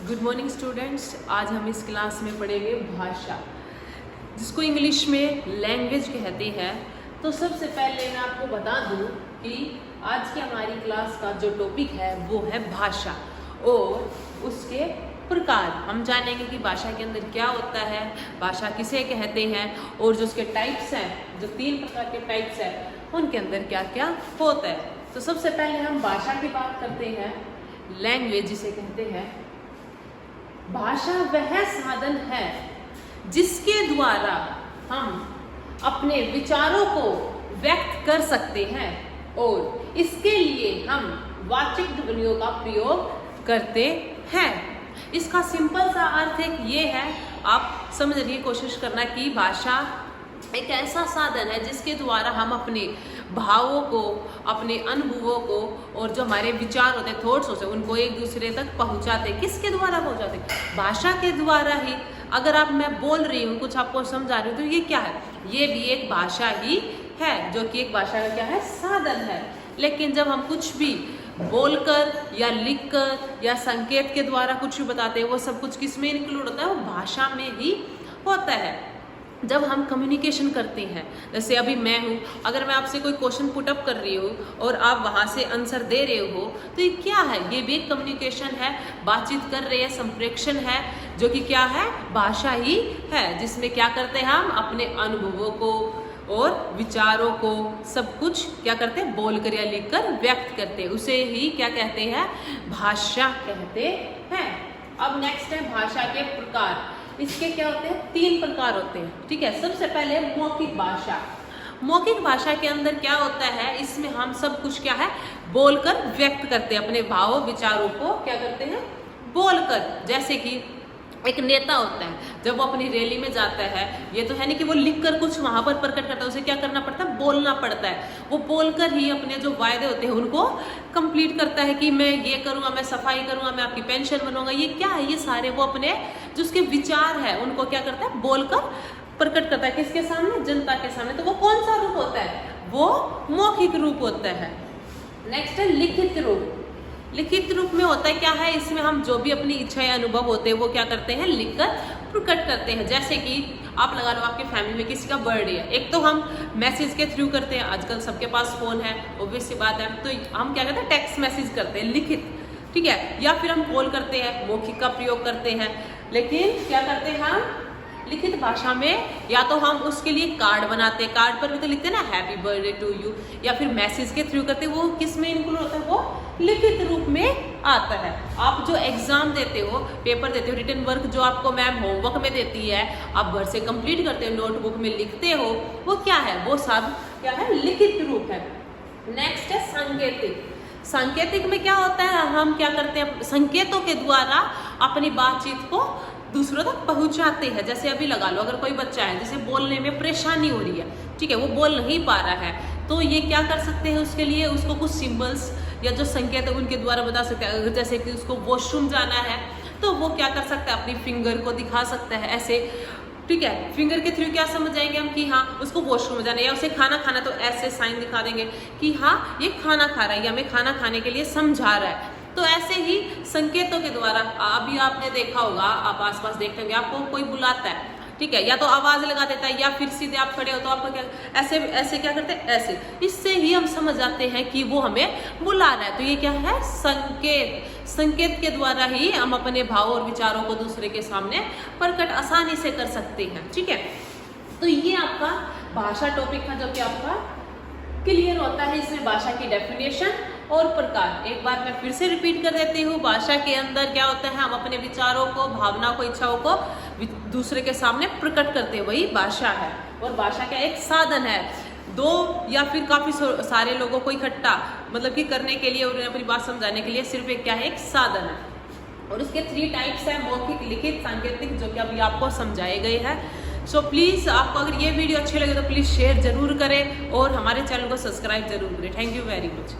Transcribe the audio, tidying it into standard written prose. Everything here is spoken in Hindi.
Good morning students. आज हम इस क्लास में पढ़ेंगे भाषा, जिसको इंग्लिश में लैंग्वेज कहते हैं। तो सबसे पहले मैं आपको बता दूं कि आज की हमारी क्लास का जो टॉपिक है वो है भाषा और उसके प्रकार। हम जानेंगे कि भाषा के अंदर क्या होता है, भाषा किसे कहते हैं और जो उसके टाइप्स हैं, जो 3 प्रकार के टाइप्स हैं, उनके अंदर क्या क्या होता है। तो सबसे पहले हम भाषा की बात करते हैं। लैंग्वेज जिसे कहते हैं, भाषा वह साधन है जिसके द्वारा हम अपने विचारों को व्यक्त कर सकते हैं और इसके लिए हम वाचिक ध्वनियों का प्रयोग करते हैं। इसका सिंपल सा अर्थ एक ये है, आप समझने की कोशिश करना कि भाषा एक ऐसा साधन है जिसके द्वारा हम अपने भावों को, अपने अनुभवों को और जो हमारे विचार होते हैं, थॉट्स होते हैं, उनको एक दूसरे तक पहुंचाते। किसके द्वारा पहुंचाते? भाषा के द्वारा ही। अगर मैं बोल रही हूँ, कुछ आपको समझा रही हूँ, तो ये क्या है? ये भी एक भाषा ही है, जो कि एक भाषा का क्या है? साधन है। लेकिन जब हम कुछ भी बोलकर या लिखकर या संकेत के द्वारा कुछ भी बताते हैं, वो सब कुछ किस में इंक्लूड होता है? वो भाषा में ही होता है। जब हम कम्युनिकेशन करते हैं, जैसे अभी मैं हूँ, अगर मैं आपसे कोई क्वेश्चन पुटअप कर रही हूँ और आप वहाँ से आंसर दे रहे हो, तो ये क्या है? ये भी एक कम्युनिकेशन है, बातचीत कर रहे हैं, संप्रेषण है, जो कि क्या है? भाषा ही है, जिसमें क्या करते हैं? हम अपने अनुभवों को और विचारों को सब कुछ क्या करते हैं? बोलकर या लिखकर व्यक्त करते हैं। उसे ही क्या कहते हैं? भाषा कहते हैं। अब नेक्स्ट है भाषा के प्रकार। इसके क्या होते हैं? 3 प्रकार होते हैं, ठीक है। सबसे पहले मौखिक भाषा। मौखिक भाषा के अंदर क्या होता है? इसमें हम सब कुछ क्या है? बोलकर व्यक्त करते हैं, अपने भावों विचारों को क्या करते हैं? बोलकर। जैसे कि एक नेता होता है, जब वो अपनी रैली में जाता है, ये तो है नहीं कि वो लिखकर कुछ वहां पर प्रकट करता है, उसे क्या करना पड़ता है? बोलना पड़ता है। वो बोलकर ही अपने जो वायदे होते हैं उनको कंप्लीट करता है कि मैं ये करूंगा, मैं सफाई करूंगा, मैं आपकी पेंशन बनूंगा। ये क्या है? ये सारे वो अपने जो उसके विचार है उनको क्या करता है? बोलकर प्रकट करता है। किसके सामने? जनता के सामने। तो वो कौन सा रूप होता है? वो मौखिक रूप होता है। नेक्स्ट है लिखित रूप। लिखित रूप में होता है क्या है? इसमें हम जो भी अपनी इच्छा या अनुभव होते हैं वो क्या करते हैं? लिखकर प्रकट करते हैं। जैसे कि आप लगा लो, आपके फैमिली में किसी का बर्थडे है, एक तो हम मैसेज के थ्रू करते हैं, आजकल सबके पास फोन है, ऑब्वियस सी बात है, तो हम क्या करते हैं? टेक्स्ट मैसेज करते हैं, लिखित, ठीक है। या फिर हम कॉल करते हैं, मौखिक का प्रयोग करते हैं। लेकिन क्या करते हैं हम लिखित भाषा में? या तो हम उसके लिए कार्ड बनाते हैं, कार्ड पर भी तो लिखते हैं ना, हैप्पी बर्थडे टू यू, या फिर मैसेज के थ्रू करते हैं। वो किस में इंक्लूड होता है? वो लिखित रूप में आता है। आप जो एग्जाम देते हो, पेपर देते हो, रिटन वर्क जो आपको मैम होमवर्क में देती है, आप घर से कंप्लीट करते हो, नोटबुक में लिखते हो, वो क्या है? वो सब क्या है? लिखित रूप है। नेक्स्ट है सांकेतिक। सांकेतिक में क्या होता है? हम क्या करते हैं? संकेतों के द्वारा अपनी बातचीत को दूसरों तक पहुंचाते हैं। जैसे अभी लगा लो, अगर कोई बच्चा है जिसे बोलने में परेशानी हो रही है, ठीक है, वो बोल नहीं पा रहा है, तो ये क्या कर सकते हैं? उसके लिए उसको कुछ सिंबल्स या जो संकेत है उनके द्वारा बता सकते हैं। अगर जैसे कि उसको वॉशरूम जाना है, तो वो क्या कर सकता है? अपनी फिंगर को दिखा सकता है ऐसे, ठीक है। फिंगर के थ्रू क्या समझ जाएंगे हम कि हाँ उसको वॉशरूम जाना है, या उसे खाना खाना, तो ऐसे साइन दिखा देंगे कि हाँ ये खाना खा रहा है या हमें खाना खाने के लिए समझा रहा है। तो ऐसे ही संकेतों के द्वारा, अभी आपने देखा होगा, आप आसपास देखते होंगे, आपको कोई बुलाता है, ठीक है, या तो आवाज लगा देता है, या फिर सीधे आप खड़े हो तो आपको क्या ऐसे ऐसे क्या करते हैं? ऐसे। इससे ही हम समझ जाते हैं कि वो हमें बुला रहा है। तो ये क्या है? संकेत। संकेत के द्वारा ही हम अपने भाव और विचारों को दूसरे के सामने प्रकट आसानी से कर सकते हैं, ठीक है। तो ये आपका भाषा टॉपिक था, जो कि आपका क्लियर होता है। इसमें भाषा की डेफिनेशन और प्रकार एक बार मैं फिर से रिपीट कर देती हूँ। भाषा के अंदर क्या होता है? हम अपने विचारों को, भावना को, इच्छाओं को दूसरे के सामने प्रकट करते हैं, वही भाषा है। और भाषा का एक साधन है, 2 या फिर काफी सारे लोगों को इकट्ठा मतलब कि करने के लिए और उन्हें अपनी बात समझाने के लिए सिर्फ एक क्या है? एक साधन है। और इसके 3 टाइप्स है, मौखिक, लिखित, सांकेतिक, जो कि अभी आपको समझाए गए हैं। सो प्लीज़, आपको अगर ये वीडियो अच्छे लगे तो प्लीज़ शेयर जरूर करें और हमारे चैनल को सब्सक्राइब जरूर करें। Thank you very much.